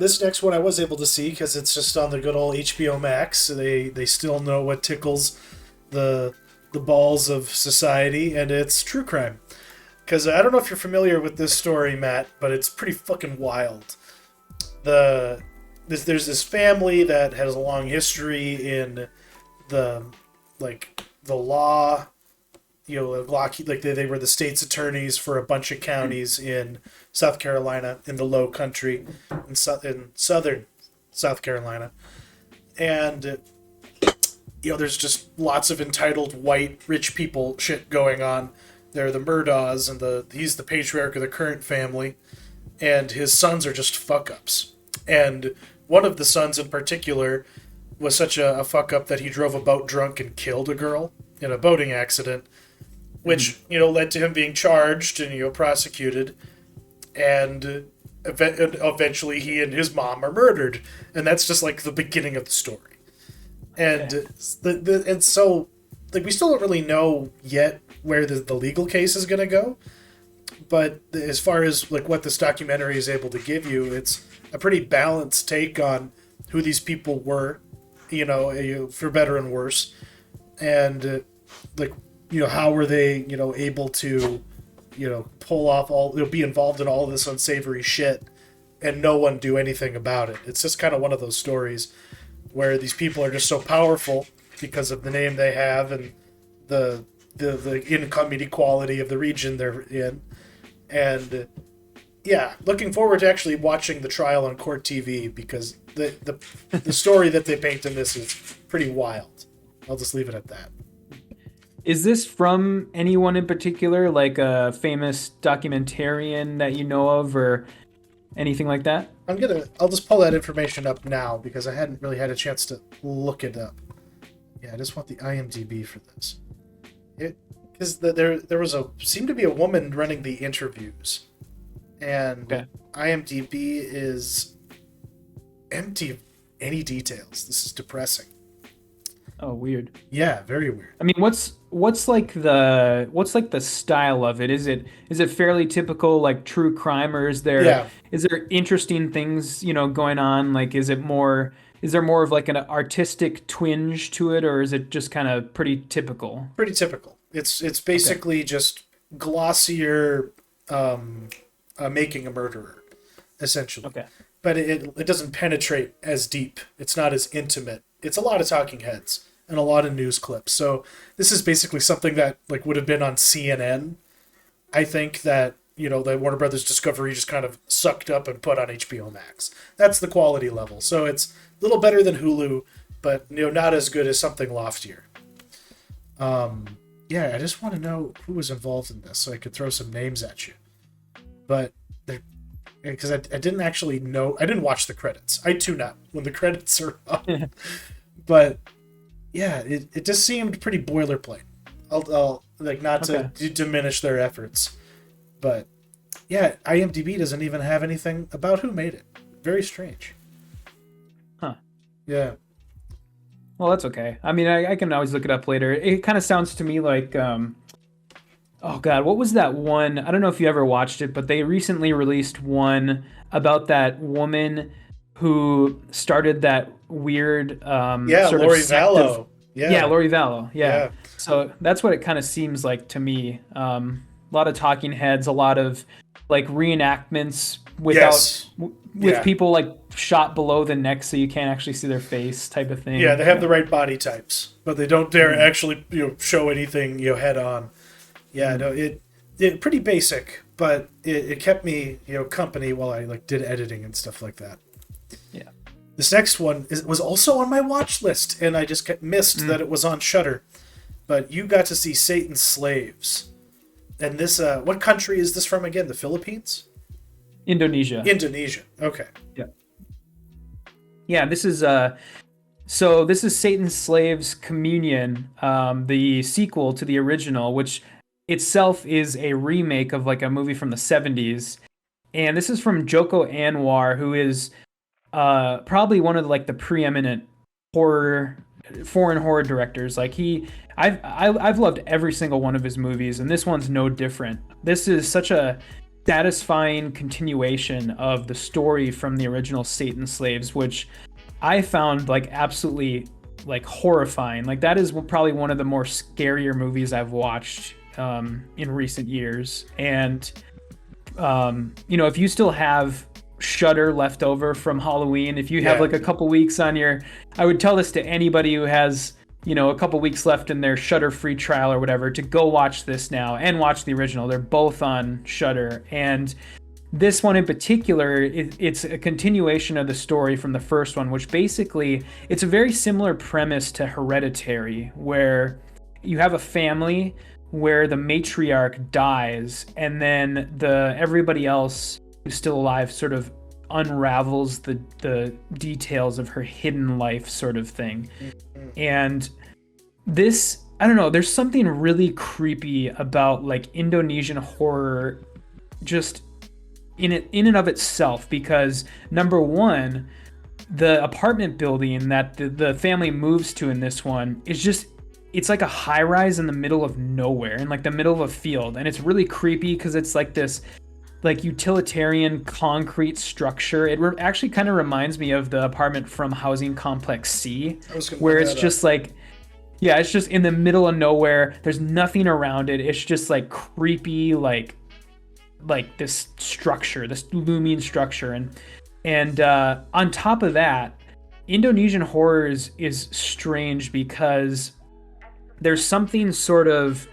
this next one I was able to see because it's just on the good old HBO Max. They still know what tickles the balls of society, and it's true crime. Because I don't know if you're familiar with this story, Matt, but it's pretty fucking wild. There's this family that has a long history in the the law. They were the state's attorneys for a bunch of counties in South Carolina, in the Low Country, in southern South Carolina, and there's just lots of entitled white rich people shit going on. They're the Murdaws, and he's the patriarch of the current family, and his sons are just fuck ups. And one of the sons in particular was such a fuck up that he drove a boat drunk and killed a girl in a boating accident, which led to him being charged and prosecuted, and eventually he and his mom are murdered, and that's just like the beginning of the story. And so we still don't really know yet where the legal case is going to go, but as far as what this documentary is able to give you, it's a pretty balanced take on who these people were, for better and worse, and how were they able to pull off be involved in all of this unsavory shit and no one do anything about it. It's just kind of one of those stories where these people are just so powerful because of the name they have and the income inequality of the region they're in. And looking forward to actually watching the trial on court TV, because the story that they paint in this is pretty wild. I'll just leave it at that. Is this from anyone in particular, like a famous documentarian that you know of, or anything like that? I'll just pull that information up now because I hadn't really had a chance to look it up. Yeah, I just want the IMDb for this. Because there seemed to be a woman running the interviews, and okay. IMDb is empty of any details. This is depressing. Oh, weird. Yeah, very weird. I mean, what's the style of it? Is it fairly typical like true crime, or is there interesting things going on? Like, is there more of like an artistic twinge to it, or is it just kind of pretty typical? Pretty typical. It's basically just glossier making a murderer, essentially. Okay. But it doesn't penetrate as deep. It's not as intimate. It's a lot of talking heads and a lot of news clips. So this is basically something that would have been on CNN. I think that that Warner Brothers Discovery just kind of sucked up and put on HBO Max. That's the quality level. So it's a little better than Hulu, but not as good as something loftier. I just want to know who was involved in this so I could throw some names at you. But because I didn't actually know, I didn't watch the credits. I tune out when the credits are up. But it just seemed pretty boilerplate. I'll not to diminish their efforts, but IMDb doesn't even have anything about who made it. Very strange. Huh. Yeah. Well, that's okay. I mean, I can always look it up later. It kind of sounds to me like, oh God, what was that one? I don't know if you ever watched it, but they recently released one about that woman who started that weird sort Lori of sect Vallow. of, Lori Vallow. Yeah. So that's what it kind of seems like to me. A lot of talking heads, a lot of like reenactments with people like shot below the neck so you can't actually see their face type of thing. Yeah, they have the right body types, but they don't dare actually show anything head on. Yeah, no, it pretty basic, but it kept me company while I did editing and stuff like that. Yeah. This next one was also on my watch list, and I just missed that it was on Shudder. But you got to see Satan's Slaves. And this, what country is this from again? The Philippines? Indonesia. Okay. Yeah. Yeah, this is Satan's Slaves Communion, the sequel to the original, which itself is a remake of like a movie from the 70s. And this is from Joko Anwar, who is probably one of the preeminent foreign horror directors. I've loved every single one of his movies, and this one's no different. This is such a satisfying continuation of the story from the original Satan Slaves, which I found like absolutely like horrifying. Like that is probably one of the more scarier movies I've watched in recent years. And if you still have Shudder left over from Halloween, if you have like a couple weeks on I would tell this to anybody who has a couple weeks left in their Shudder free trial or whatever, to go watch this now and watch the original. They're both on Shudder, and this one in particular, it's a continuation of the story from the first one, which basically it's a very similar premise to Hereditary, where you have a family where the matriarch dies, and then everybody else who's still alive sort of unravels the details of her hidden life, sort of thing. And this, I don't know, there's something really creepy about like Indonesian horror just in and of itself, because number one, the apartment building that the family moves to in this one is just, it's like a high rise in the middle of nowhere, in like the middle of a field, and it's really creepy because it's like this like utilitarian concrete structure. It actually kind of reminds me of the apartment from Housing Complex C, where it's just like, yeah, it's just in the middle of nowhere. There's nothing around it. It's just like creepy, like this structure, this looming structure. And on top of that, Indonesian horror is strange because there's something sort of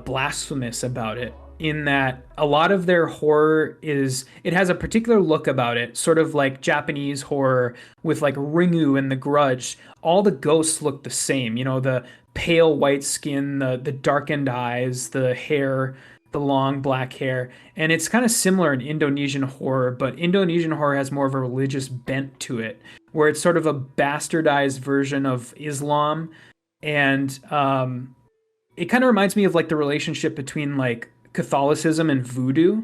blasphemous about it, in that a lot of their horror it has a particular look about it, sort of like Japanese horror with like Ringu and The Grudge. All the ghosts look the same, the pale white skin, the darkened eyes, the hair, the long black hair. And it's kind of similar in Indonesian horror, but Indonesian horror has more of a religious bent to it, where it's sort of a bastardized version of Islam. And it kind of reminds me of like the relationship between like Catholicism and voodoo,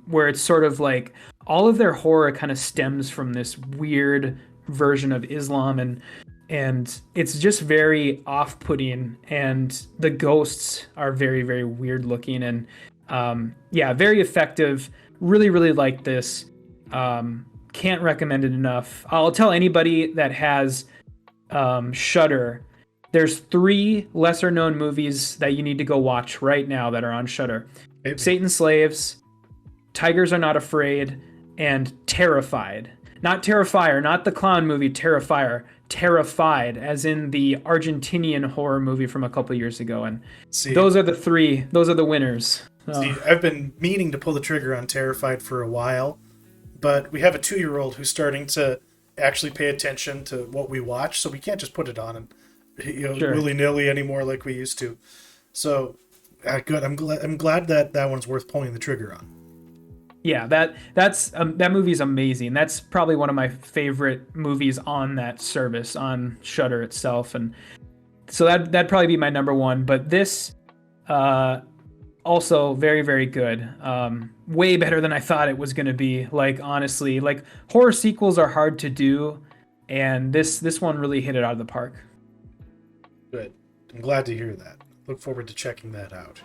where it's sort of like all of their horror kind of stems from this weird version of Islam, and it's just very off-putting, and the ghosts are very, very weird looking, and very effective. Really, really like this. Can't recommend it enough. I'll tell anybody that has Shudder, there's 3 lesser known movies that you need to go watch right now that are on Shudder. Satan Slaves, Tigers Are Not Afraid, and Terrified. Not Terrifier, not the clown movie Terrifier. Terrified, as in the Argentinian horror movie from a couple years ago. And those are the 3. Those are the winners. See, I've been meaning to pull the trigger on Terrified for a while, but we have a 2-year-old who's starting to actually pay attention to what we watch, so we can't just put it on and willy-nilly anymore like we used to. So good. I'm glad that one's worth pulling the trigger on. Yeah, that movie's amazing. That's probably one of my favorite movies on that service, on Shudder itself, and so that'd probably be my number one. But this also very, very good. Way better than I thought it was going to be. Like, honestly, like horror sequels are hard to do, and this one really hit it out of the park. Good. I'm glad to hear that. Look forward to checking that out.